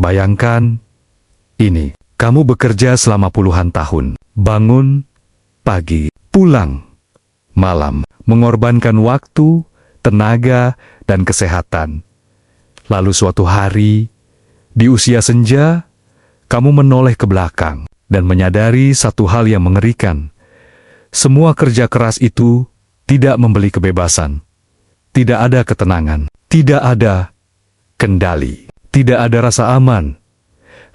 Bayangkan ini, kamu bekerja selama puluhan tahun, bangun pagi, pulang malam, mengorbankan waktu, tenaga, dan kesehatan. Lalu suatu hari, di usia senja, kamu menoleh ke belakang dan menyadari satu hal yang mengerikan. Semua kerja keras itu tidak membeli kebebasan. Tidak ada ketenangan, tidak ada kendali, tidak ada rasa aman.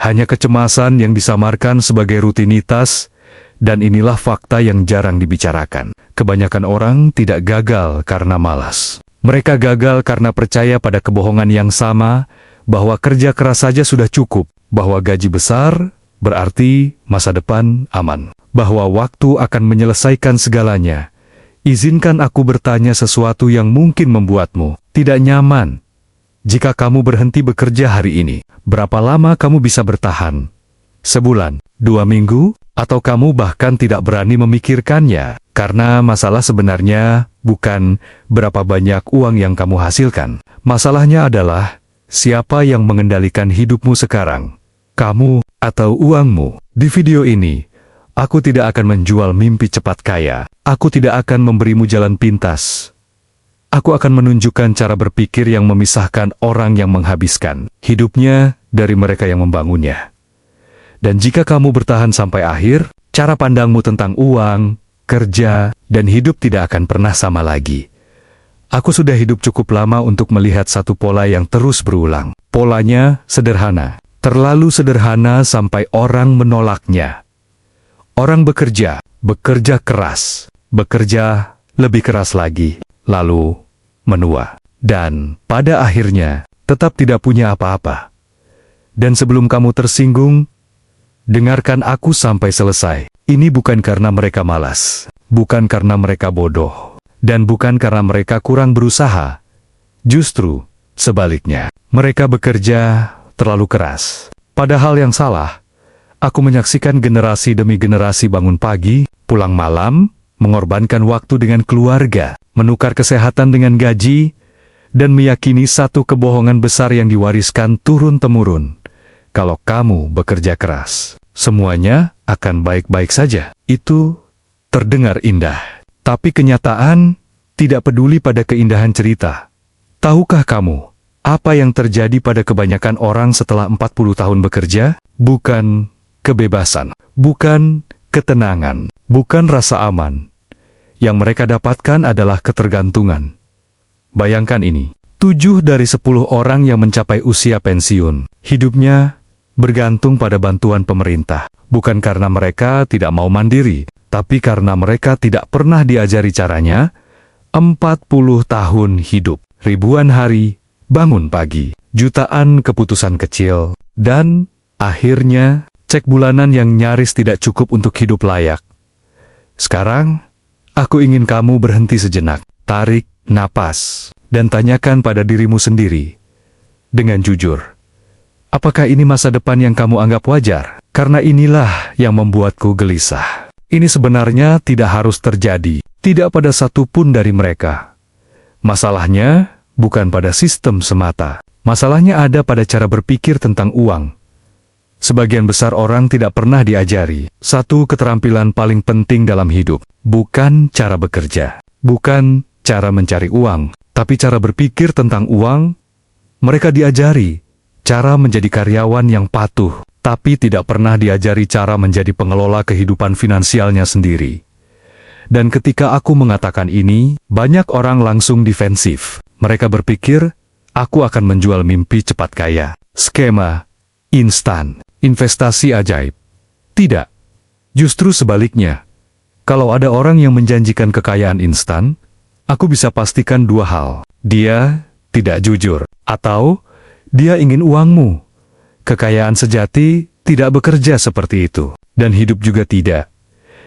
Hanya kecemasan yang disamarkan sebagai rutinitas, dan inilah fakta yang jarang dibicarakan. Kebanyakan orang tidak gagal karena malas. Mereka gagal karena percaya pada kebohongan yang sama, bahwa kerja keras saja sudah cukup, bahwa gaji besar berarti masa depan aman, bahwa waktu akan menyelesaikan segalanya. Izinkan aku bertanya sesuatu yang mungkin membuatmu tidak nyaman. Jika kamu berhenti bekerja hari ini, berapa lama kamu bisa bertahan? Sebulan, 2 minggu, atau kamu bahkan tidak berani memikirkannya? Karena masalah sebenarnya bukan berapa banyak uang yang kamu hasilkan. Masalahnya adalah siapa yang mengendalikan hidupmu sekarang, kamu atau uangmu. Di video ini, aku tidak akan menjual mimpi cepat kaya. Aku tidak akan memberimu jalan pintas. Aku akan menunjukkan cara berpikir yang memisahkan orang yang menghabiskan hidupnya dari mereka yang membangunnya. Dan jika kamu bertahan sampai akhir, cara pandangmu tentang uang, kerja, dan hidup tidak akan pernah sama lagi. Aku sudah hidup cukup lama untuk melihat satu pola yang terus berulang. Polanya sederhana, terlalu sederhana sampai orang menolaknya. Orang bekerja keras, bekerja lebih keras lagi, lalu menua, dan pada akhirnya tetap tidak punya apa-apa. Dan sebelum kamu tersinggung, dengarkan aku sampai selesai. Ini bukan karena mereka malas, bukan karena mereka bodoh, dan bukan karena mereka kurang berusaha. Justru sebaliknya, mereka bekerja terlalu keras. Padahal yang salah, aku menyaksikan generasi demi generasi bangun pagi, pulang malam, mengorbankan waktu dengan keluarga, menukar kesehatan dengan gaji, dan meyakini satu kebohongan besar yang diwariskan turun-temurun. Kalau kamu bekerja keras, semuanya akan baik-baik saja. Itu terdengar indah, tapi kenyataan tidak peduli pada keindahan cerita. Tahukah kamu, apa yang terjadi pada kebanyakan orang setelah 40 tahun bekerja? Bukan kebebasan, bukan ketenangan, bukan rasa aman. Yang mereka dapatkan adalah ketergantungan. Bayangkan ini, 7 dari 10 orang yang mencapai usia pensiun, hidupnya bergantung pada bantuan pemerintah. Bukan karena mereka tidak mau mandiri, tapi karena mereka tidak pernah diajari caranya. 40 tahun hidup, ribuan hari, bangun pagi, jutaan keputusan kecil, dan akhirnya cek bulanan yang nyaris tidak cukup untuk hidup layak. Sekarang, aku ingin kamu berhenti sejenak, tarik napas, dan tanyakan pada dirimu sendiri, dengan jujur, apakah ini masa depan yang kamu anggap wajar? Karena inilah yang membuatku gelisah. Ini sebenarnya tidak harus terjadi, tidak pada satu pun dari mereka. Masalahnya bukan pada sistem semata, masalahnya ada pada cara berpikir tentang uang. Sebagian besar orang tidak pernah diajari satu keterampilan paling penting dalam hidup. Bukan cara bekerja, bukan cara mencari uang, tapi cara berpikir tentang uang. Mereka diajari cara menjadi karyawan yang patuh, tapi tidak pernah diajari cara menjadi pengelola kehidupan finansialnya sendiri. Dan ketika aku mengatakan ini, banyak orang langsung defensif. Mereka berpikir, aku akan menjual mimpi cepat kaya, skema instan, investasi ajaib. Tidak. Justru sebaliknya. Kalau ada orang yang menjanjikan kekayaan instan, aku bisa pastikan 2 hal. Dia tidak jujur, atau dia ingin uangmu. Kekayaan sejati tidak bekerja seperti itu, dan hidup juga tidak.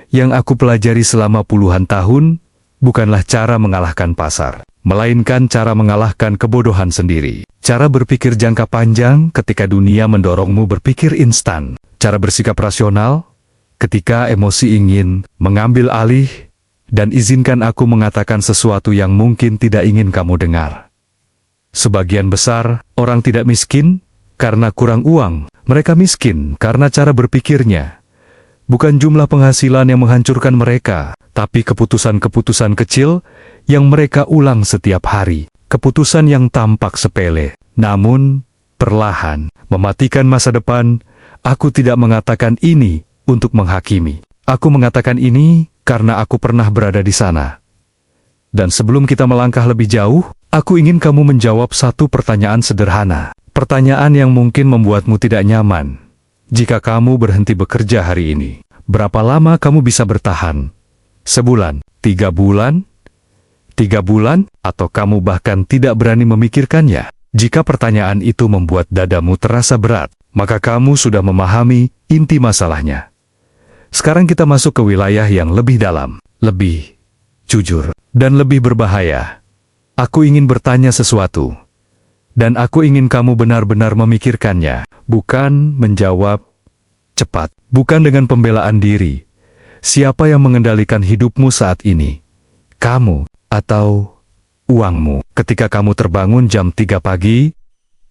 Yang aku pelajari selama puluhan tahun, bukanlah cara mengalahkan pasar, melainkan cara mengalahkan kebodohan sendiri. Cara berpikir jangka panjang ketika dunia mendorongmu berpikir instan. Cara bersikap rasional ketika emosi ingin mengambil alih. Dan izinkan aku mengatakan sesuatu yang mungkin tidak ingin kamu dengar. Sebagian besar orang tidak miskin, karena kurang uang, mereka miskin karena cara berpikirnya. Bukan jumlah penghasilan yang menghancurkan mereka, tapi keputusan-keputusan kecil yang mereka ulang setiap hari. Keputusan yang tampak sepele, namun perlahan mematikan masa depan. Aku tidak mengatakan ini untuk menghakimi. Aku mengatakan ini karena aku pernah berada di sana. Dan sebelum kita melangkah lebih jauh, aku ingin kamu menjawab satu pertanyaan sederhana. Pertanyaan yang mungkin membuatmu tidak nyaman. Jika kamu berhenti bekerja hari ini, berapa lama kamu bisa bertahan? Sebulan, 3 bulan, 3 bulan, atau kamu bahkan tidak berani memikirkannya? Jika pertanyaan itu membuat dadamu terasa berat, maka kamu sudah memahami inti masalahnya. Sekarang kita masuk ke wilayah yang lebih dalam, lebih jujur, dan lebih berbahaya. Aku ingin bertanya sesuatu, dan aku ingin kamu benar-benar memikirkannya, bukan menjawab cepat, bukan dengan pembelaan diri. Siapa yang mengendalikan hidupmu saat ini? Kamu atau uangmu? Ketika kamu terbangun jam 3 pagi,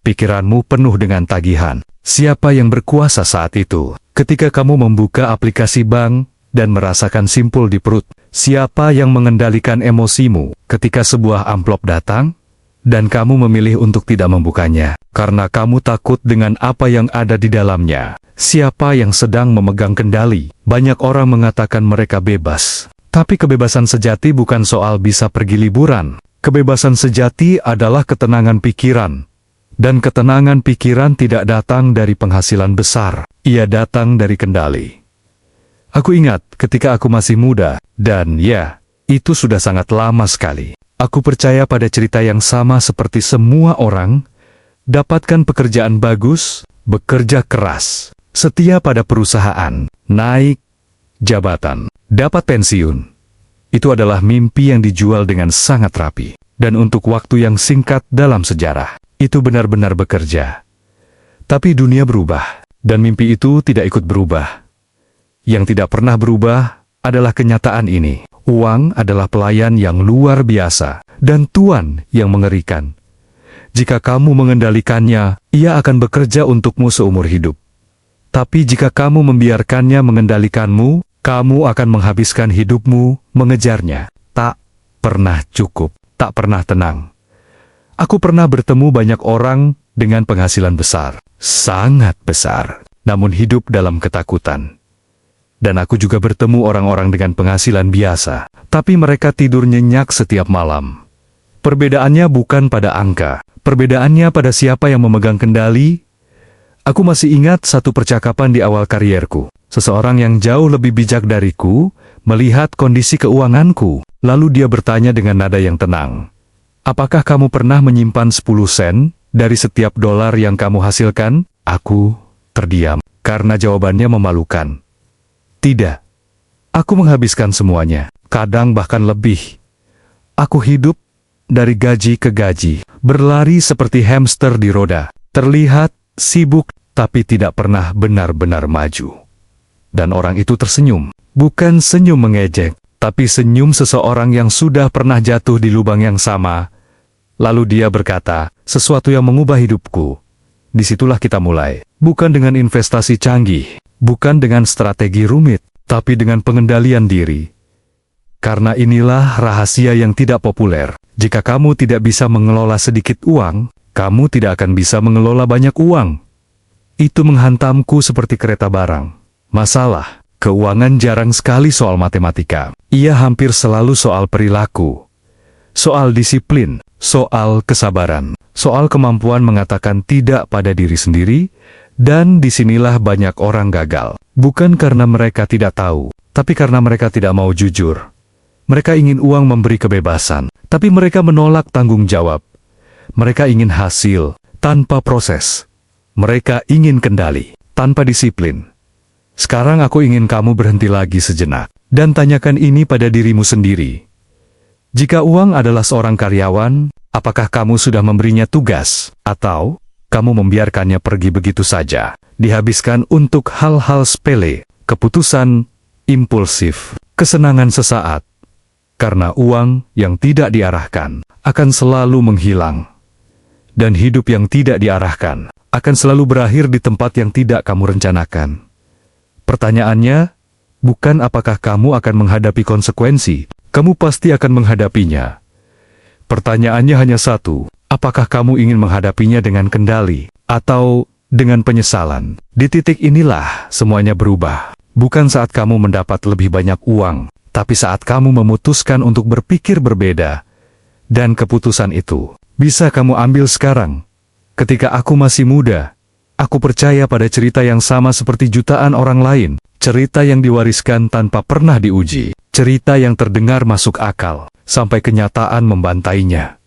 pikiranmu penuh dengan tagihan. Siapa yang berkuasa saat itu? Ketika kamu membuka aplikasi bank dan merasakan simpul di perut, siapa yang mengendalikan emosimu ketika sebuah amplop datang dan kamu memilih untuk tidak membukanya karena kamu takut dengan apa yang ada di dalamnya? Siapa yang sedang memegang kendali? Banyak orang mengatakan mereka bebas, tapi kebebasan sejati bukan soal bisa pergi liburan. Kebebasan sejati adalah ketenangan pikiran. Dan ketenangan pikiran tidak datang dari penghasilan besar, ia datang dari kendali. Aku ingat ketika aku masih muda, dan ya, itu sudah sangat lama sekali. Aku percaya pada cerita yang sama seperti semua orang, dapatkan pekerjaan bagus, bekerja keras, setia pada perusahaan, naik jabatan, dapat pensiun. Itu adalah mimpi yang dijual dengan sangat rapi, dan untuk waktu yang singkat dalam sejarah. Itu benar-benar bekerja. Tapi dunia berubah, dan mimpi itu tidak ikut berubah. Yang tidak pernah berubah adalah kenyataan ini. Uang adalah pelayan yang luar biasa, dan tuan yang mengerikan. Jika kamu mengendalikannya, ia akan bekerja untukmu seumur hidup. Tapi jika kamu membiarkannya mengendalikanmu, kamu akan menghabiskan hidupmu mengejarnya. Tak pernah cukup, tak pernah tenang. Aku pernah bertemu banyak orang dengan penghasilan besar, sangat besar, namun hidup dalam ketakutan. Dan aku juga bertemu orang-orang dengan penghasilan biasa, tapi mereka tidur nyenyak setiap malam. Perbedaannya bukan pada angka, perbedaannya pada siapa yang memegang kendali. Aku masih ingat satu percakapan di awal karierku. Seseorang yang jauh lebih bijak dariku melihat kondisi keuanganku, lalu dia bertanya dengan nada yang tenang. Apakah kamu pernah menyimpan 10 sen dari setiap dolar yang kamu hasilkan? Aku terdiam, karena jawabannya memalukan. Tidak. Aku menghabiskan semuanya, kadang bahkan lebih. Aku hidup dari gaji ke gaji, berlari seperti hamster di roda, terlihat sibuk, tapi tidak pernah benar-benar maju. Dan orang itu tersenyum, bukan senyum mengejek, tapi senyum seseorang yang sudah pernah jatuh di lubang yang sama. Lalu dia berkata, sesuatu yang mengubah hidupku. Disitulah kita mulai. Bukan dengan investasi canggih, bukan dengan strategi rumit, tapi dengan pengendalian diri. Karena inilah rahasia yang tidak populer. Jika kamu tidak bisa mengelola sedikit uang, kamu tidak akan bisa mengelola banyak uang. Itu menghantamku seperti kereta barang. Masalah, keuangan jarang sekali soal matematika. Ia hampir selalu soal perilaku. Soal disiplin, soal kesabaran, soal kemampuan mengatakan tidak pada diri sendiri, dan disinilah banyak orang gagal. Bukan karena mereka tidak tahu, tapi karena mereka tidak mau jujur. Mereka ingin uang memberi kebebasan, tapi mereka menolak tanggung jawab. Mereka ingin hasil, tanpa proses. Mereka ingin kendali, tanpa disiplin. Sekarang aku ingin kamu berhenti lagi sejenak, dan tanyakan ini pada dirimu sendiri. Jika uang adalah seorang karyawan, apakah kamu sudah memberinya tugas, atau kamu membiarkannya pergi begitu saja, dihabiskan untuk hal-hal sepele, keputusan impulsif, kesenangan sesaat? Karena uang yang tidak diarahkan akan selalu menghilang, dan hidup yang tidak diarahkan akan selalu berakhir di tempat yang tidak kamu rencanakan. Pertanyaannya, bukan apakah kamu akan menghadapi konsekuensi, kamu pasti akan menghadapinya. Pertanyaannya hanya satu, apakah kamu ingin menghadapinya dengan kendali, atau dengan penyesalan? Di titik inilah semuanya berubah. Bukan saat kamu mendapat lebih banyak uang, tapi saat kamu memutuskan untuk berpikir berbeda. Dan keputusan itu bisa kamu ambil sekarang. Ketika aku masih muda, aku percaya pada cerita yang sama seperti jutaan orang lain. Cerita yang diwariskan tanpa pernah diuji. Cerita yang terdengar masuk akal, sampai kenyataan membantainya.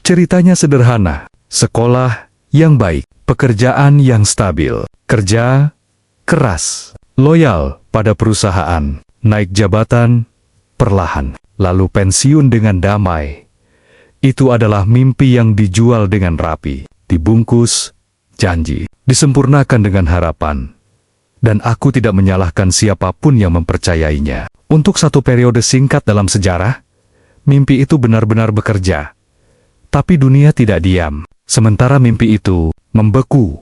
Ceritanya sederhana, sekolah yang baik, pekerjaan yang stabil, kerja keras, loyal pada perusahaan, naik jabatan perlahan, lalu pensiun dengan damai. Itu adalah mimpi yang dijual dengan rapi, dibungkus janji, disempurnakan dengan harapan. Dan aku tidak menyalahkan siapapun yang mempercayainya. Untuk satu periode singkat dalam sejarah, mimpi itu benar-benar bekerja. Tapi dunia tidak diam. Sementara mimpi itu membeku.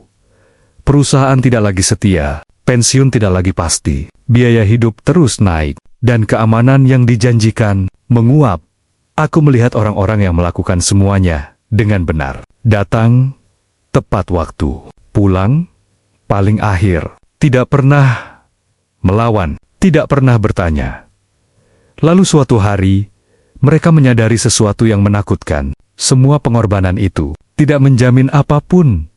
Perusahaan tidak lagi setia, pensiun tidak lagi pasti, biaya hidup terus naik, dan keamanan yang dijanjikan menguap. Aku melihat orang-orang yang melakukan semuanya dengan benar. Datang tepat waktu, pulang paling akhir. Tidak pernah melawan, tidak pernah bertanya. Lalu suatu hari, mereka menyadari sesuatu yang menakutkan. Semua pengorbanan itu tidak menjamin apapun.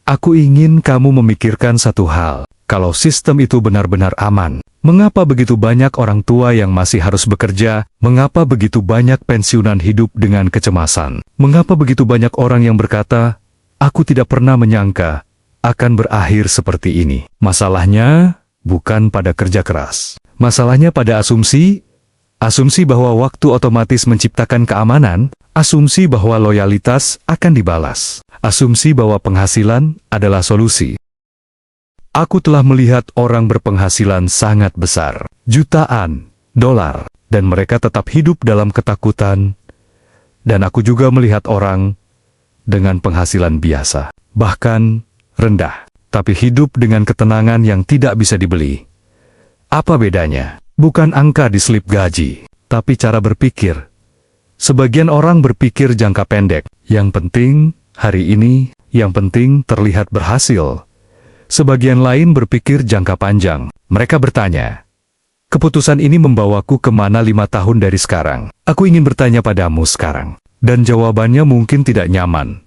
Aku ingin kamu memikirkan satu hal. Kalau sistem itu benar-benar aman, mengapa begitu banyak orang tua yang masih harus bekerja? Mengapa begitu banyak pensiunan hidup dengan kecemasan? Mengapa begitu banyak orang yang berkata, "Aku tidak pernah menyangka akan berakhir seperti ini"? Masalahnya bukan pada kerja keras. Masalahnya pada asumsi bahwa waktu otomatis menciptakan keamanan, asumsi bahwa loyalitas akan dibalas, asumsi bahwa penghasilan adalah solusi. Aku telah melihat orang berpenghasilan sangat besar, jutaan dolar, dan mereka tetap hidup dalam ketakutan. Dan aku juga melihat orang dengan penghasilan biasa, bahkan rendah, tapi hidup dengan ketenangan yang tidak bisa dibeli. Apa bedanya? Bukan angka di slip gaji, tapi cara berpikir. Sebagian orang berpikir jangka pendek, yang penting hari ini, yang penting terlihat berhasil. Sebagian lain berpikir jangka panjang. Mereka bertanya, keputusan ini membawaku kemana 5 tahun dari sekarang? Aku ingin bertanya padamu sekarang. Dan jawabannya mungkin tidak nyaman.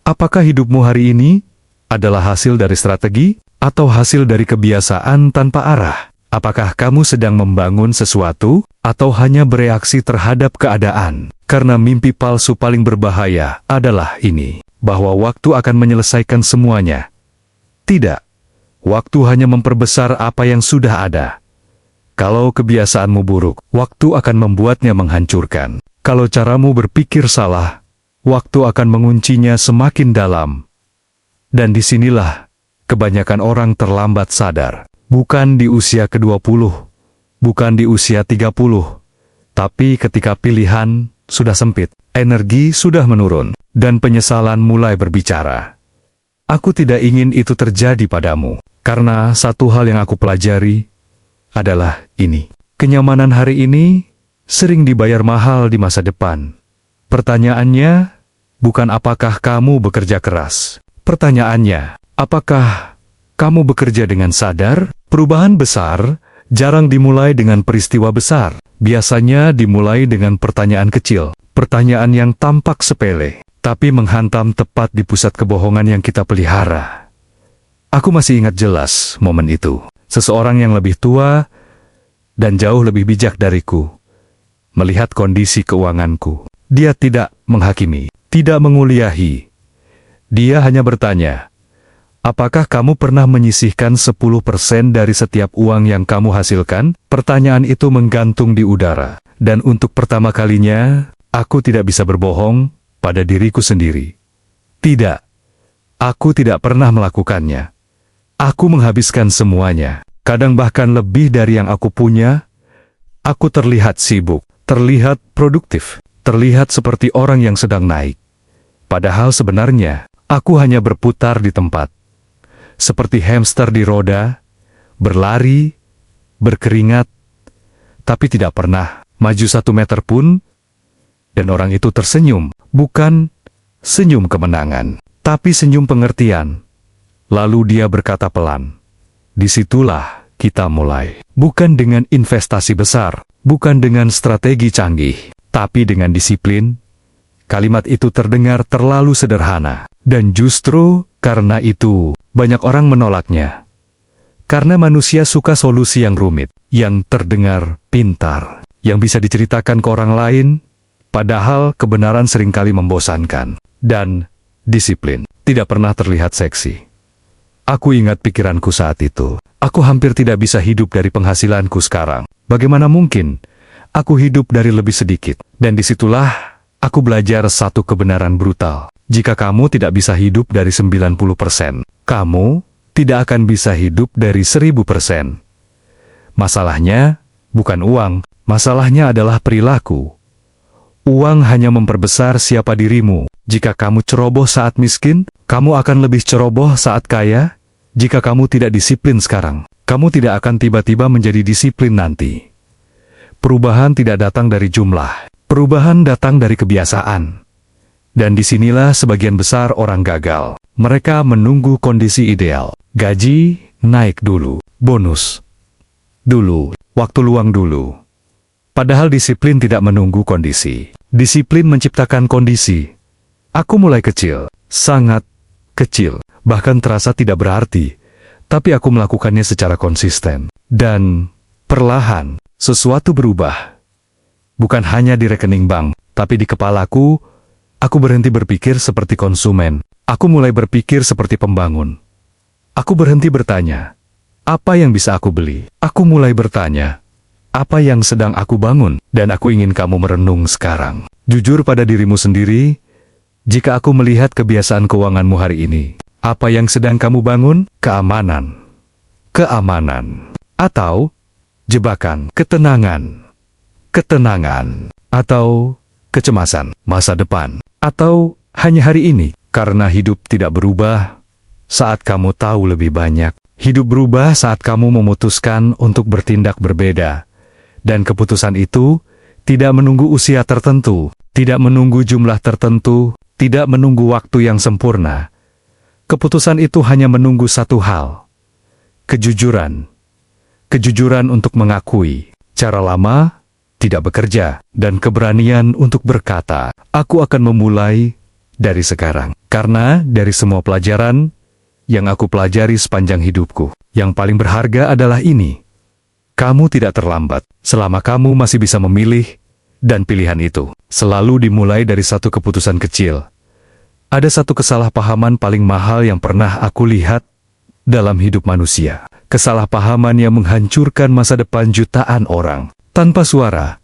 Apakah hidupmu hari ini adalah hasil dari strategi, atau hasil dari kebiasaan tanpa arah? Apakah kamu sedang membangun sesuatu, atau hanya bereaksi terhadap keadaan? Karena mimpi palsu paling berbahaya adalah ini, bahwa waktu akan menyelesaikan semuanya. Tidak, waktu hanya memperbesar apa yang sudah ada. Kalau kebiasaanmu buruk, waktu akan membuatnya menghancurkan. Kalau caramu berpikir salah, waktu akan menguncinya semakin dalam. Dan disinilah kebanyakan orang terlambat sadar. Bukan di usia ke-20, bukan di usia 30, tapi ketika pilihan sudah sempit, energi sudah menurun, dan penyesalan mulai berbicara. Aku tidak ingin itu terjadi padamu, karena satu hal yang aku pelajari adalah ini. Kenyamanan hari ini sering dibayar mahal di masa depan. Pertanyaannya bukan apakah kamu bekerja keras. Pertanyaannya, apakah kamu bekerja dengan sadar? Perubahan besar jarang dimulai dengan peristiwa besar. Biasanya dimulai dengan pertanyaan kecil. Pertanyaan yang tampak sepele, tapi menghantam tepat di pusat kebohongan yang kita pelihara. Aku masih ingat jelas momen itu. Seseorang yang lebih tua dan jauh lebih bijak dariku melihat kondisi keuanganku. Dia tidak menghakimi, tidak menguliahi. Dia hanya bertanya, apakah kamu pernah menyisihkan 10% dari setiap uang yang kamu hasilkan? Pertanyaan itu menggantung di udara. Dan untuk pertama kalinya, aku tidak bisa berbohong pada diriku sendiri. Tidak, aku tidak pernah melakukannya. Aku menghabiskan semuanya, kadang bahkan lebih dari yang aku punya. Aku terlihat sibuk, terlihat produktif, terlihat seperti orang yang sedang naik. Padahal sebenarnya, Aku hanya berputar di tempat, seperti hamster di roda, berlari, berkeringat, tapi tidak pernah maju 1 meter pun. Dan orang itu tersenyum, bukan senyum kemenangan, tapi senyum pengertian. Lalu dia berkata pelan, "Disitulah kita mulai. Bukan dengan investasi besar, bukan dengan strategi canggih, tapi dengan disiplin." Kalimat itu terdengar terlalu sederhana, dan justru karena itu banyak orang menolaknya. Karena manusia suka solusi yang rumit, yang terdengar pintar, yang bisa diceritakan ke orang lain, padahal kebenaran seringkali membosankan. Dan disiplin tidak pernah terlihat seksi. Aku ingat pikiranku saat itu. Aku hampir tidak bisa hidup dari penghasilanku sekarang. Bagaimana mungkin aku hidup dari lebih sedikit? Dan disitulah aku belajar satu kebenaran brutal. Jika kamu tidak bisa hidup dari 90%, kamu tidak akan bisa hidup dari 1000%. Masalahnya bukan uang, masalahnya adalah perilaku. Uang hanya memperbesar siapa dirimu. Jika kamu ceroboh saat miskin, kamu akan lebih ceroboh saat kaya. Jika kamu tidak disiplin sekarang, kamu tidak akan tiba-tiba menjadi disiplin nanti. Perubahan tidak datang dari jumlah, perubahan datang dari kebiasaan. Dan disinilah sebagian besar orang gagal. Mereka menunggu kondisi ideal. Gaji naik dulu, bonus dulu, waktu luang dulu. Padahal disiplin tidak menunggu kondisi. Disiplin menciptakan kondisi. Aku mulai kecil, sangat kecil, bahkan terasa tidak berarti. Tapi aku melakukannya secara konsisten. Dan perlahan, sesuatu berubah. Bukan hanya di rekening bank, tapi di kepalaku. Aku berhenti berpikir seperti konsumen. Aku mulai berpikir seperti pembangun. Aku berhenti bertanya, apa yang bisa aku beli? Aku mulai bertanya, apa yang sedang aku bangun? Dan aku ingin kamu merenung sekarang. Jujur pada dirimu sendiri, jika aku melihat kebiasaan keuanganmu hari ini, apa yang sedang kamu bangun? Keamanan. Keamanan. Atau jebakan. Ketenangan. Ketenangan. Atau kecemasan. Masa depan. Atau hanya hari ini. Karena hidup tidak berubah saat kamu tahu lebih banyak. Hidup berubah saat kamu memutuskan untuk bertindak berbeda. Dan keputusan itu tidak menunggu usia tertentu, tidak menunggu jumlah tertentu, tidak menunggu waktu yang sempurna. Keputusan itu hanya menunggu satu hal. Kejujuran. Kejujuran untuk mengakui cara lama tidak bekerja, dan keberanian untuk berkata, aku akan memulai dari sekarang. Karena dari semua pelajaran yang aku pelajari sepanjang hidupku, yang paling berharga adalah ini. Kamu tidak terlambat, selama kamu masih bisa memilih, dan pilihan itu selalu dimulai dari satu keputusan kecil. Ada satu kesalahpahaman paling mahal yang pernah aku lihat dalam hidup manusia. Kesalahpahaman yang menghancurkan masa depan jutaan orang. Tanpa suara,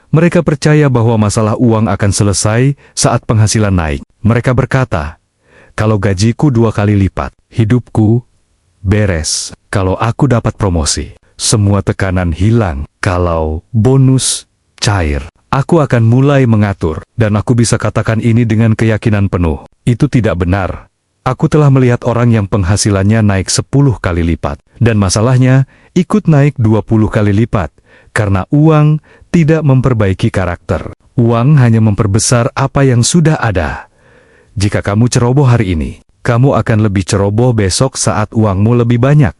mereka percaya bahwa masalah uang akan selesai saat penghasilan naik. Mereka berkata, kalau gajiku 2 kali lipat, hidupku beres. Kalau aku dapat promosi, semua tekanan hilang. Kalau bonus cair, aku akan mulai mengatur. Dan aku bisa katakan ini dengan keyakinan penuh. Itu tidak benar. Aku telah melihat orang yang penghasilannya naik 10 kali lipat. Dan masalahnya ikut naik 20 kali lipat. Karena uang tidak memperbaiki karakter. Uang hanya memperbesar apa yang sudah ada. Jika kamu ceroboh hari ini, kamu akan lebih ceroboh besok saat uangmu lebih banyak.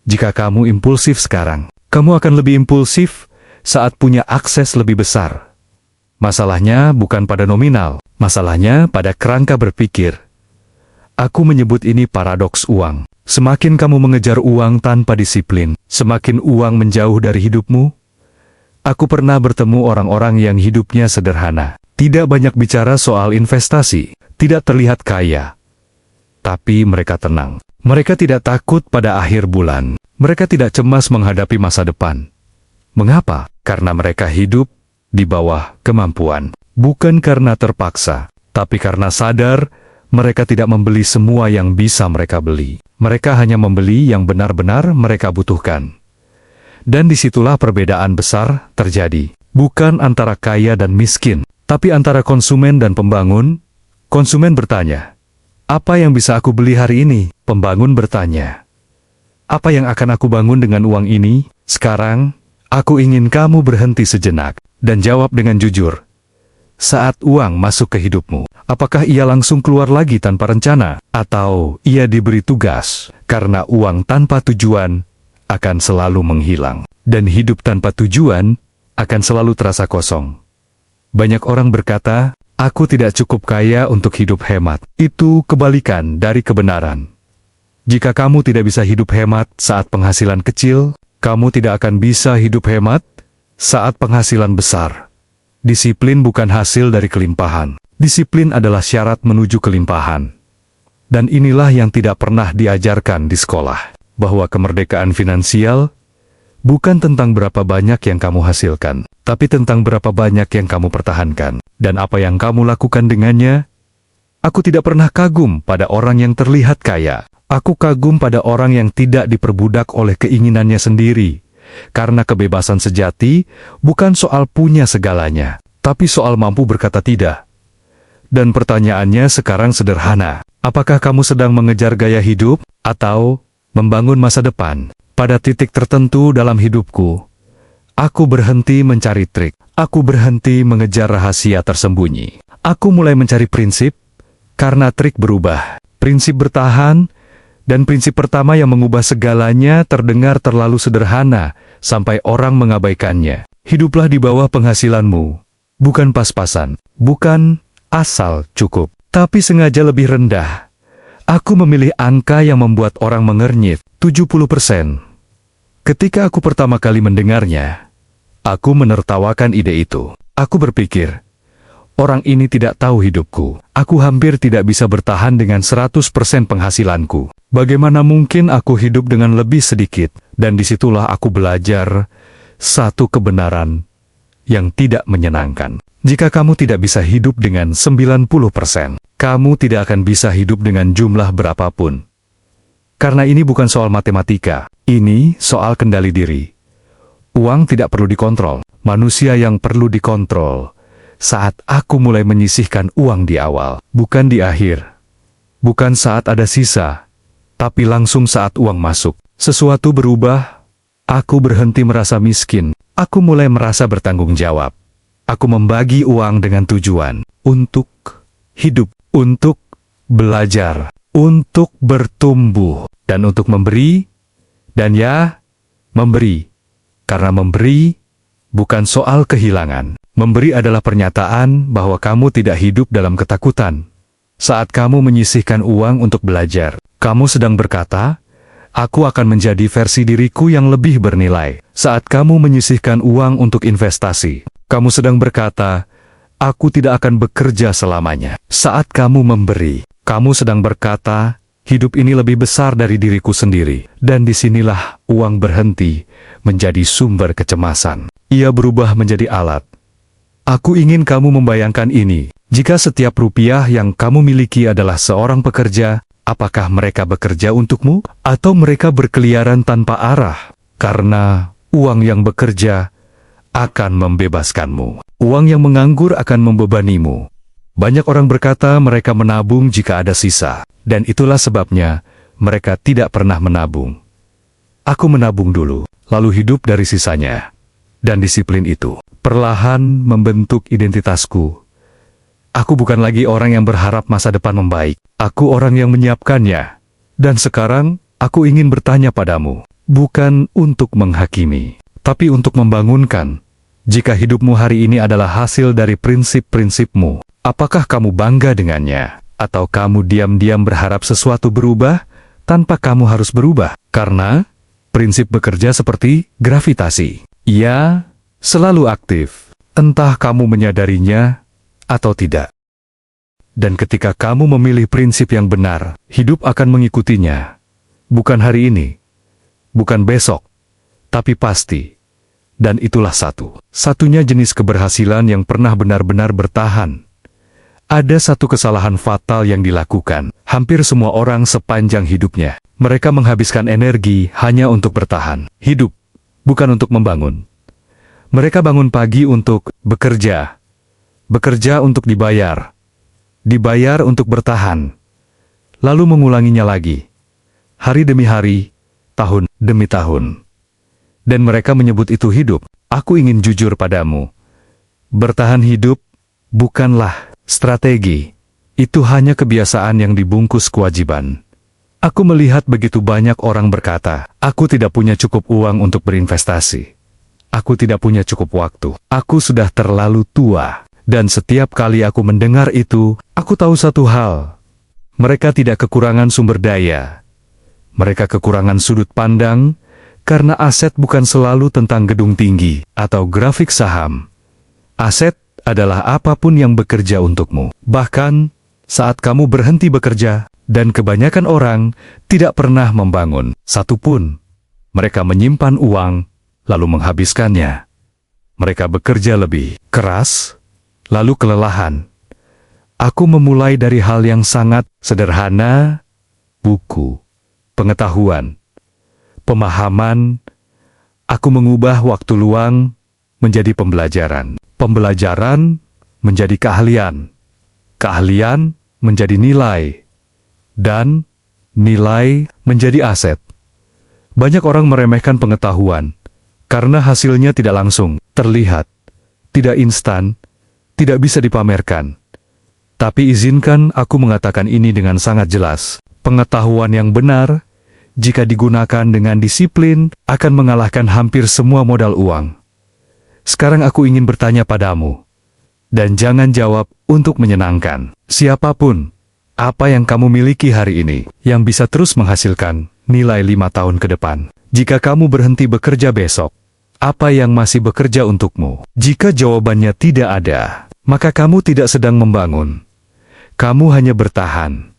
Jika kamu impulsif sekarang, kamu akan lebih impulsif saat punya akses lebih besar. Masalahnya bukan pada nominal, masalahnya pada kerangka berpikir. Aku menyebut ini paradoks uang. Semakin kamu mengejar uang tanpa disiplin, semakin uang menjauh dari hidupmu. Aku pernah bertemu orang-orang yang hidupnya sederhana, tidak banyak bicara soal investasi, tidak terlihat kaya. Tapi mereka tenang. Mereka tidak takut pada akhir bulan. Mereka tidak cemas menghadapi masa depan. Mengapa? Karena mereka hidup di bawah kemampuan. Bukan karena terpaksa, tapi karena sadar mereka tidak membeli semua yang bisa mereka beli. Mereka hanya membeli yang benar-benar mereka butuhkan. Dan disitulah perbedaan besar terjadi. Bukan antara kaya dan miskin, tapi antara konsumen dan pembangun. Konsumen bertanya, Apa yang bisa aku beli hari ini? Pembangun bertanya. Apa yang akan aku bangun dengan uang ini? Sekarang, aku ingin kamu berhenti sejenak dan jawab dengan jujur. Saat uang masuk ke hidupmu, apakah ia langsung keluar lagi tanpa rencana? Atau ia diberi tugas? Karena uang tanpa tujuan akan selalu menghilang. Dan hidup tanpa tujuan akan selalu terasa kosong. Banyak orang berkata, aku tidak cukup kaya untuk hidup hemat. Itu kebalikan dari kebenaran. Jika kamu tidak bisa hidup hemat saat penghasilan kecil, kamu tidak akan bisa hidup hemat saat penghasilan besar. Disiplin bukan hasil dari kelimpahan. Disiplin adalah syarat menuju kelimpahan. Dan inilah yang tidak pernah diajarkan di sekolah, bahwa kemerdekaan finansial bukan tentang berapa banyak yang kamu hasilkan, tapi tentang berapa banyak yang kamu pertahankan, dan apa yang kamu lakukan dengannya. Aku tidak pernah kagum pada orang yang terlihat kaya. Aku kagum pada orang yang tidak diperbudak oleh keinginannya sendiri. Karena kebebasan sejati bukan soal punya segalanya, tapi soal mampu berkata tidak. Dan pertanyaannya sekarang sederhana. Apakah kamu sedang mengejar gaya hidup, atau membangun masa depan? Pada titik tertentu dalam hidupku, aku berhenti mencari trik. Aku berhenti mengejar rahasia tersembunyi. Aku mulai mencari prinsip, karena trik berubah. Prinsip bertahan, dan prinsip pertama yang mengubah segalanya terdengar terlalu sederhana, sampai orang mengabaikannya. Hiduplah di bawah penghasilanmu. Bukan pas-pasan, bukan asal cukup, tapi sengaja lebih rendah. Aku memilih angka yang membuat orang mengernyit, 70%. Ketika aku pertama kali mendengarnya, aku menertawakan ide itu. Aku berpikir, orang ini tidak tahu hidupku. Aku hampir tidak bisa bertahan dengan 100% penghasilanku. Bagaimana mungkin aku hidup dengan lebih sedikit? Dan disitulah aku belajar satu kebenaran yang tidak menyenangkan. Jika kamu tidak bisa hidup dengan 90%, kamu tidak akan bisa hidup dengan jumlah berapapun. Karena ini bukan soal matematika, ini soal kendali diri. Uang tidak perlu dikontrol, manusia yang perlu dikontrol. Saat aku mulai menyisihkan uang di awal, bukan di akhir. Bukan saat ada sisa, tapi langsung saat uang masuk. Sesuatu berubah, aku berhenti merasa miskin, aku mulai merasa bertanggung jawab. Aku membagi uang dengan tujuan, untuk hidup, untuk belajar, untuk bertumbuh, dan untuk memberi, dan ya, memberi. Karena memberi bukan soal kehilangan. Memberi adalah pernyataan bahwa kamu tidak hidup dalam ketakutan. Saat kamu menyisihkan uang untuk belajar, kamu sedang berkata, aku akan menjadi versi diriku yang lebih bernilai. Saat kamu menyisihkan uang untuk investasi, kamu sedang berkata, aku tidak akan bekerja selamanya. Saat kamu memberi, kamu sedang berkata, hidup ini lebih besar dari diriku sendiri. Dan disinilah uang berhenti menjadi sumber kecemasan. Ia berubah menjadi alat. Aku ingin kamu membayangkan ini. Jika setiap rupiah yang kamu miliki adalah seorang pekerja, apakah mereka bekerja untukmu? Atau mereka berkeliaran tanpa arah? Karena uang yang bekerja akan membebaskanmu. Uang yang menganggur akan membebanimu. Banyak orang berkata mereka menabung jika ada sisa. Dan itulah sebabnya mereka tidak pernah menabung. Aku menabung dulu, lalu hidup dari sisanya. Dan disiplin itu perlahan membentuk identitasku. Aku bukan lagi orang yang berharap masa depan membaik. Aku orang yang menyiapkannya. Dan sekarang, aku ingin bertanya padamu, bukan untuk menghakimi, tapi untuk membangunkan. Jika hidupmu hari ini adalah hasil dari prinsip-prinsipmu, apakah kamu bangga dengannya? Atau kamu diam-diam berharap sesuatu berubah, tanpa kamu harus berubah? Karena, prinsip bekerja seperti gravitasi. Ia selalu aktif, entah kamu menyadarinya atau tidak. Dan ketika kamu memilih prinsip yang benar, hidup akan mengikutinya. Bukan hari ini, bukan besok, tapi pasti. Dan itulah satunya jenis keberhasilan yang pernah benar-benar bertahan. Ada satu kesalahan fatal yang dilakukan hampir semua orang sepanjang hidupnya. Mereka menghabiskan energi hanya untuk bertahan. Hidup, bukan untuk membangun. Mereka bangun pagi untuk bekerja. Bekerja untuk dibayar. Dibayar untuk bertahan. lalu mengulanginya lagi. Hari demi hari, tahun demi tahun. Dan mereka menyebut itu hidup. Aku ingin jujur padamu. Bertahan hidup bukanlah strategi. Itu hanya kebiasaan yang dibungkus kewajiban. Aku melihat begitu banyak orang berkata, aku tidak punya cukup uang untuk berinvestasi. Aku tidak punya cukup waktu. Aku sudah terlalu tua. Dan setiap kali aku mendengar itu, aku tahu satu hal. Mereka tidak kekurangan sumber daya. Mereka kekurangan sudut pandang, karena aset bukan selalu tentang gedung tinggi atau grafik saham. Aset adalah apapun yang bekerja untukmu. Bahkan, saat kamu berhenti bekerja, dan kebanyakan orang tidak pernah membangun satupun. Mereka menyimpan uang, lalu menghabiskannya. Mereka bekerja lebih keras, lalu kelelahan. Aku memulai dari hal yang sangat sederhana, buku, pengetahuan, pemahaman. Aku mengubah waktu luang menjadi pembelajaran. Pembelajaran menjadi keahlian. Keahlian menjadi nilai. Dan nilai menjadi aset. Banyak orang meremehkan pengetahuan karena hasilnya tidak langsung terlihat, tidak instan, tidak bisa dipamerkan. Tapi izinkan aku mengatakan ini dengan sangat jelas. Pengetahuan yang benar, jika digunakan dengan disiplin, akan mengalahkan hampir semua modal uang. Sekarang aku ingin bertanya padamu, dan jangan jawab untuk menyenangkan. Siapapun, apa yang kamu miliki hari ini, yang bisa terus menghasilkan nilai 5 tahun ke depan. Jika kamu berhenti bekerja besok, apa yang masih bekerja untukmu? Jika jawabannya tidak ada, maka kamu tidak sedang membangun. Kamu hanya bertahan.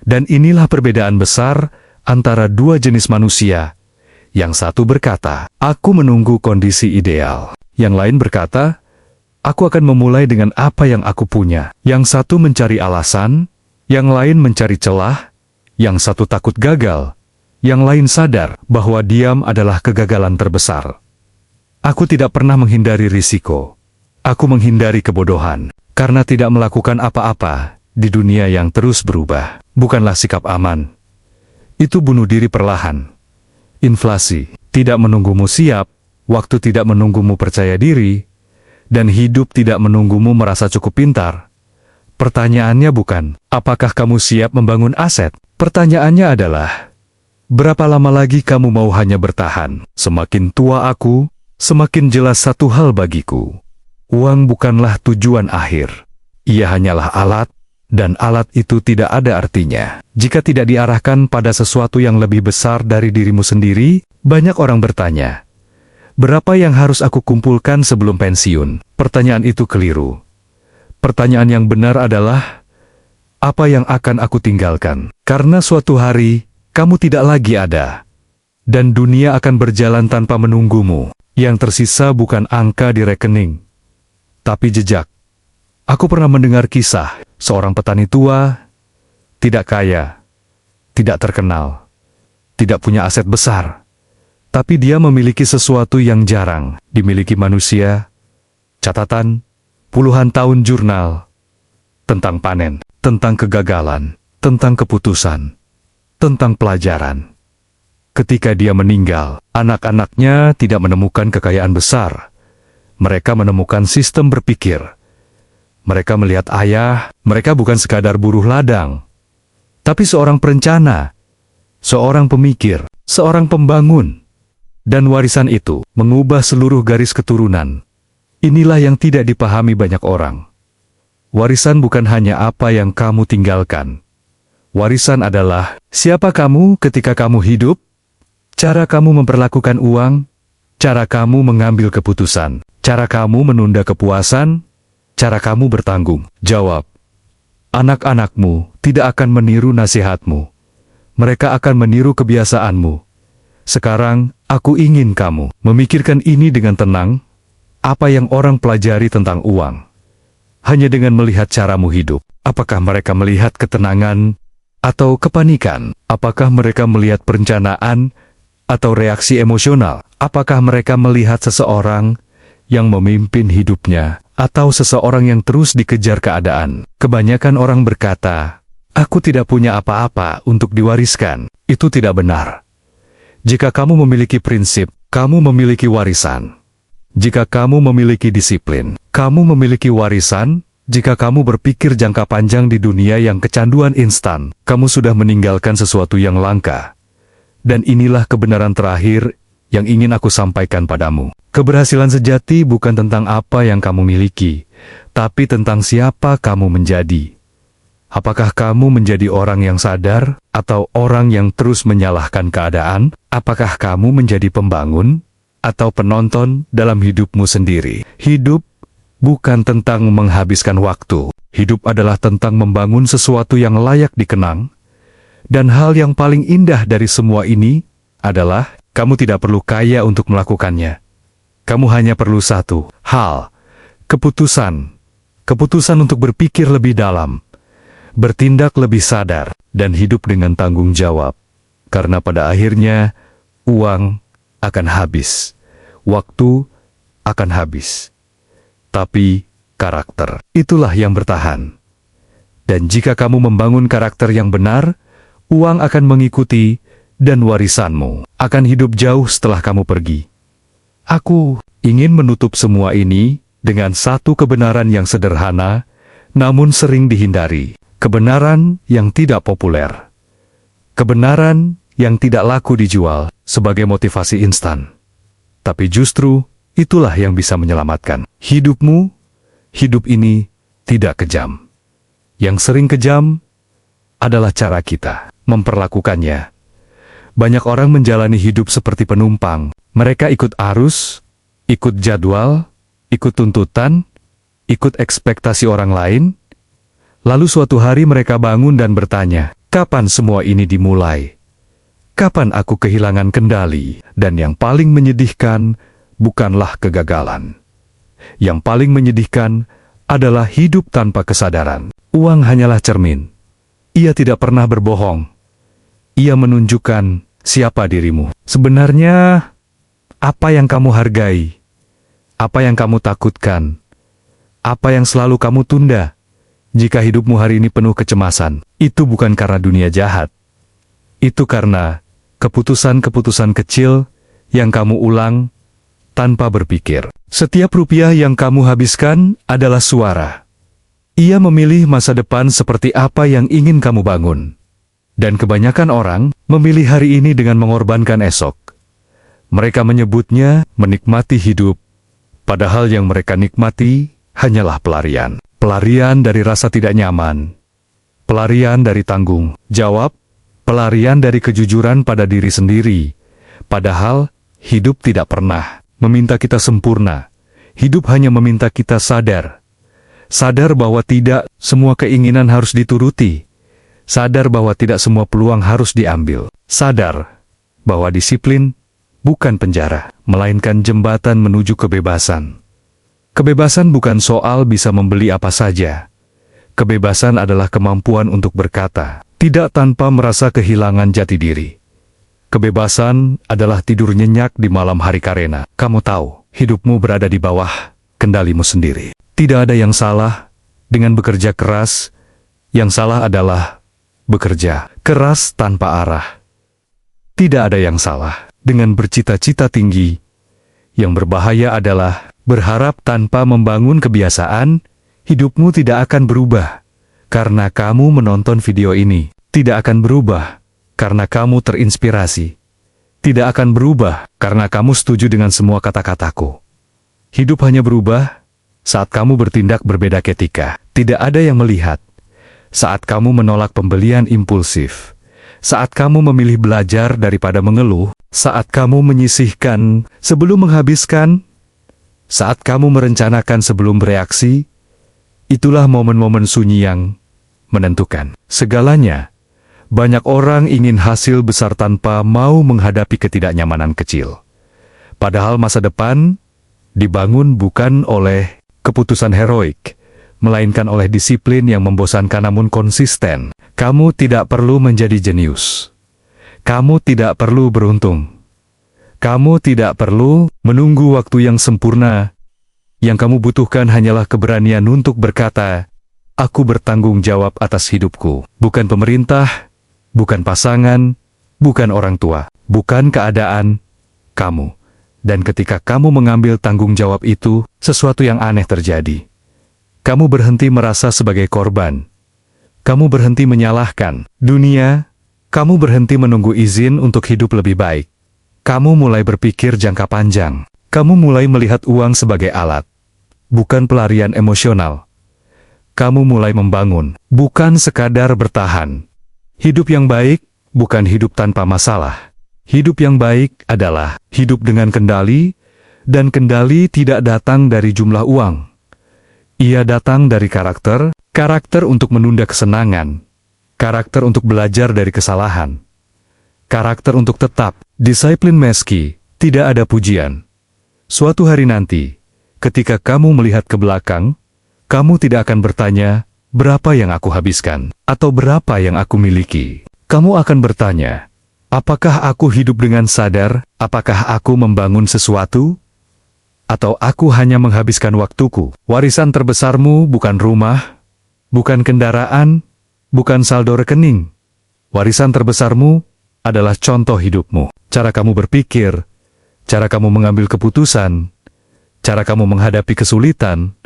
Dan inilah perbedaan besar antara dua jenis manusia. Yang satu berkata, aku menunggu kondisi ideal. Yang lain berkata, aku akan memulai dengan apa yang aku punya. Yang satu mencari alasan, yang lain mencari celah, yang satu takut gagal, yang lain sadar bahwa diam adalah kegagalan terbesar. Aku tidak pernah menghindari risiko. Aku menghindari kebodohan, karena tidak melakukan apa-apa di dunia yang terus berubah. Bukanlah sikap aman. Itu bunuh diri perlahan. Inflasi tidak menunggumu siap, waktu tidak menunggumu percaya diri, dan hidup tidak menunggumu merasa cukup pintar. Pertanyaannya bukan, apakah kamu siap membangun aset? Pertanyaannya adalah, berapa lama lagi kamu mau hanya bertahan? Semakin tua aku, semakin jelas satu hal bagiku. Uang bukanlah tujuan akhir. Ia hanyalah alat, dan alat itu tidak ada artinya jika tidak diarahkan pada sesuatu yang lebih besar dari dirimu sendiri. Banyak orang bertanya, berapa yang harus aku kumpulkan sebelum pensiun? Pertanyaan itu keliru. Pertanyaan yang benar adalah, apa yang akan aku tinggalkan? Karena suatu hari, kamu tidak lagi ada. Dan dunia akan berjalan tanpa menunggumu. Yang tersisa bukan angka di rekening, tapi jejak. Aku pernah mendengar kisah seorang petani tua, tidak kaya, tidak terkenal, tidak punya aset besar, tapi dia memiliki sesuatu yang jarang dimiliki manusia, catatan, puluhan tahun jurnal, tentang panen, tentang kegagalan, tentang keputusan, tentang pelajaran. Ketika dia meninggal, anak-anaknya tidak menemukan kekayaan besar. Mereka menemukan sistem berpikir. Mereka melihat ayah, mereka bukan sekadar buruh ladang, tapi seorang perencana, seorang pemikir, seorang pembangun. Dan warisan itu mengubah seluruh garis keturunan. Inilah yang tidak dipahami banyak orang. Warisan bukan hanya apa yang kamu tinggalkan. Warisan adalah siapa kamu ketika kamu hidup, cara kamu memperlakukan uang, cara kamu mengambil keputusan, cara kamu menunda kepuasan, cara kamu bertanggung jawab. Anak-anakmu tidak akan meniru nasihatmu. Mereka akan meniru kebiasaanmu. Sekarang, aku ingin kamu memikirkan ini dengan tenang, apa yang orang pelajari tentang uang. Hanya dengan melihat caramu hidup, apakah mereka melihat ketenangan atau kepanikan? Apakah mereka melihat perencanaan atau reaksi emosional? Apakah mereka melihat seseorang yang memimpin hidupnya atau seseorang yang terus dikejar keadaan? Kebanyakan orang berkata, Aku tidak punya apa-apa untuk diwariskan. Itu tidak benar. Jika kamu memiliki prinsip, kamu memiliki warisan. Jika kamu memiliki disiplin, kamu memiliki warisan. Jika kamu berpikir jangka panjang di dunia yang kecanduan instan, kamu sudah meninggalkan sesuatu yang langka. Dan inilah kebenaran terakhir yang ingin aku sampaikan padamu. Keberhasilan sejati bukan tentang apa yang kamu miliki, tapi tentang siapa kamu menjadi. Apakah kamu menjadi orang yang sadar, atau orang yang terus menyalahkan keadaan? Apakah kamu menjadi pembangun, atau penonton dalam hidupmu sendiri? Hidup bukan tentang menghabiskan waktu. Hidup adalah tentang membangun sesuatu yang layak dikenang. Dan hal yang paling indah dari semua ini adalah kamu tidak perlu kaya untuk melakukannya. Kamu hanya perlu satu hal, keputusan. Keputusan untuk berpikir lebih dalam, bertindak lebih sadar, dan hidup dengan tanggung jawab. Karena pada akhirnya, uang akan habis, waktu akan habis. Tapi karakter, itulah yang bertahan. Dan jika kamu membangun karakter yang benar, uang akan mengikuti, dan warisanmu akan hidup jauh setelah kamu pergi. Aku ingin menutup semua ini dengan satu kebenaran yang sederhana, namun sering dihindari. Kebenaran yang tidak populer. Kebenaran yang tidak laku dijual sebagai motivasi instan. Tapi justru itulah yang bisa menyelamatkan hidupmu. Hidup ini tidak kejam. Yang sering kejam adalah cara kita memperlakukannya. Banyak orang menjalani hidup seperti penumpang. Mereka ikut arus, ikut jadwal, ikut tuntutan, ikut ekspektasi orang lain. Lalu suatu hari mereka bangun dan bertanya, kapan semua ini dimulai? Kapan aku kehilangan kendali? Dan yang paling menyedihkan bukanlah kegagalan. Yang paling menyedihkan adalah hidup tanpa kesadaran. Uang hanyalah cermin. Ia tidak pernah berbohong. Ia menunjukkan siapa dirimu. Sebenarnya, apa yang kamu hargai? Apa yang kamu takutkan? Apa yang selalu kamu tunda? Jika hidupmu hari ini penuh kecemasan, itu bukan karena dunia jahat. Itu karena keputusan-keputusan kecil yang kamu ulang tanpa berpikir. Setiap rupiah yang kamu habiskan adalah suara. Ia memilih masa depan seperti apa yang ingin kamu bangun. Dan kebanyakan orang memilih hari ini dengan mengorbankan esok. Mereka menyebutnya menikmati hidup, padahal yang mereka nikmati hanyalah pelarian. Pelarian dari rasa tidak nyaman, pelarian dari tanggung jawab, pelarian dari kejujuran pada diri sendiri. Padahal hidup tidak pernah meminta kita sempurna. Hidup hanya meminta kita sadar. Sadar bahwa tidak semua keinginan harus dituruti. Sadar bahwa tidak semua peluang harus diambil. Sadar bahwa disiplin bukan penjara, melainkan jembatan menuju kebebasan. Kebebasan bukan soal bisa membeli apa saja. Kebebasan adalah kemampuan untuk berkata, tidak tanpa merasa kehilangan jati diri. Kebebasan adalah tidur nyenyak di malam hari karena kamu tahu, hidupmu berada di bawah kendalimu sendiri. Tidak ada yang salah dengan bekerja keras, yang salah adalah bekerja keras tanpa arah. Tidak ada yang salah dengan bercita-cita tinggi. Yang berbahaya adalah berharap tanpa membangun kebiasaan. Hidupmu tidak akan berubah karena kamu menonton video ini. Tidak akan berubah karena kamu terinspirasi. Tidak akan berubah karena kamu setuju dengan semua kata-kataku. Hidup hanya berubah saat kamu bertindak berbeda ketika tidak ada yang melihat. Saat kamu menolak pembelian impulsif. Saat kamu memilih belajar daripada mengeluh. Saat kamu menyisihkan sebelum menghabiskan. Saat kamu merencanakan sebelum bereaksi. Itulah momen-momen sunyi yang menentukan segalanya. Banyak orang ingin hasil besar tanpa mau menghadapi ketidaknyamanan kecil. Padahal masa depan dibangun bukan oleh keputusan heroik, melainkan oleh disiplin yang membosankan namun konsisten. Kamu tidak perlu menjadi jenius. Kamu tidak perlu beruntung. Kamu tidak perlu menunggu waktu yang sempurna. Yang kamu butuhkan hanyalah keberanian untuk berkata, Aku bertanggung jawab atas hidupku. Bukan pemerintah, bukan pasangan, bukan orang tua, bukan keadaan, kamu. Dan ketika kamu mengambil tanggung jawab itu, sesuatu yang aneh terjadi. Kamu berhenti merasa sebagai korban. Kamu berhenti menyalahkan dunia. Kamu berhenti menunggu izin untuk hidup lebih baik. Kamu mulai berpikir jangka panjang. Kamu mulai melihat uang sebagai alat, bukan pelarian emosional. Kamu mulai membangun, bukan sekadar bertahan. Hidup yang baik bukan hidup tanpa masalah. Hidup yang baik adalah hidup dengan kendali, dan kendali tidak datang dari jumlah uang. Ia datang dari karakter, karakter untuk menunda kesenangan, karakter untuk belajar dari kesalahan, karakter untuk tetap disiplin meski tidak ada pujian. Suatu hari nanti, ketika kamu melihat ke belakang, kamu tidak akan bertanya, berapa yang aku habiskan, atau berapa yang aku miliki. Kamu akan bertanya, apakah aku hidup dengan sadar? Apakah aku membangun sesuatu? Atau aku hanya menghabiskan waktuku? Warisan terbesarmu bukan rumah, bukan kendaraan, bukan saldo rekening. Warisan terbesarmu adalah contoh hidupmu. Cara kamu berpikir, cara kamu mengambil keputusan, cara kamu menghadapi kesulitan,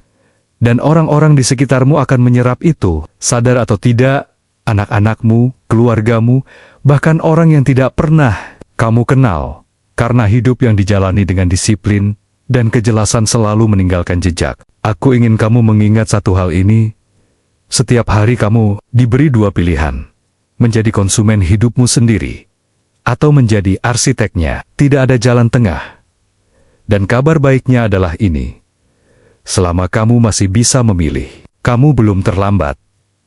dan orang-orang di sekitarmu akan menyerap itu, sadar atau tidak. Anak-anakmu, keluargamu, bahkan orang yang tidak pernah kamu kenal, karena hidup yang dijalani dengan disiplin dan kejelasan selalu meninggalkan jejak. Aku ingin kamu mengingat satu hal ini. Setiap hari kamu diberi dua pilihan, menjadi konsumen hidupmu sendiri, atau menjadi arsiteknya. Tidak ada jalan tengah. Dan kabar baiknya adalah ini. Selama kamu masih bisa memilih, kamu belum terlambat.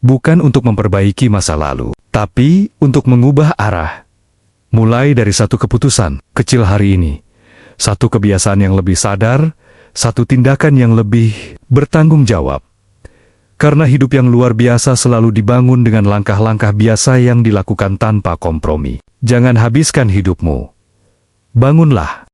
Bukan untuk memperbaiki masa lalu, tapi untuk mengubah arah. Mulai dari satu keputusan kecil hari ini, satu kebiasaan yang lebih sadar, satu tindakan yang lebih bertanggung jawab. Karena hidup yang luar biasa selalu dibangun dengan langkah-langkah biasa yang dilakukan tanpa kompromi. Jangan habiskan hidupmu. Bangunlah.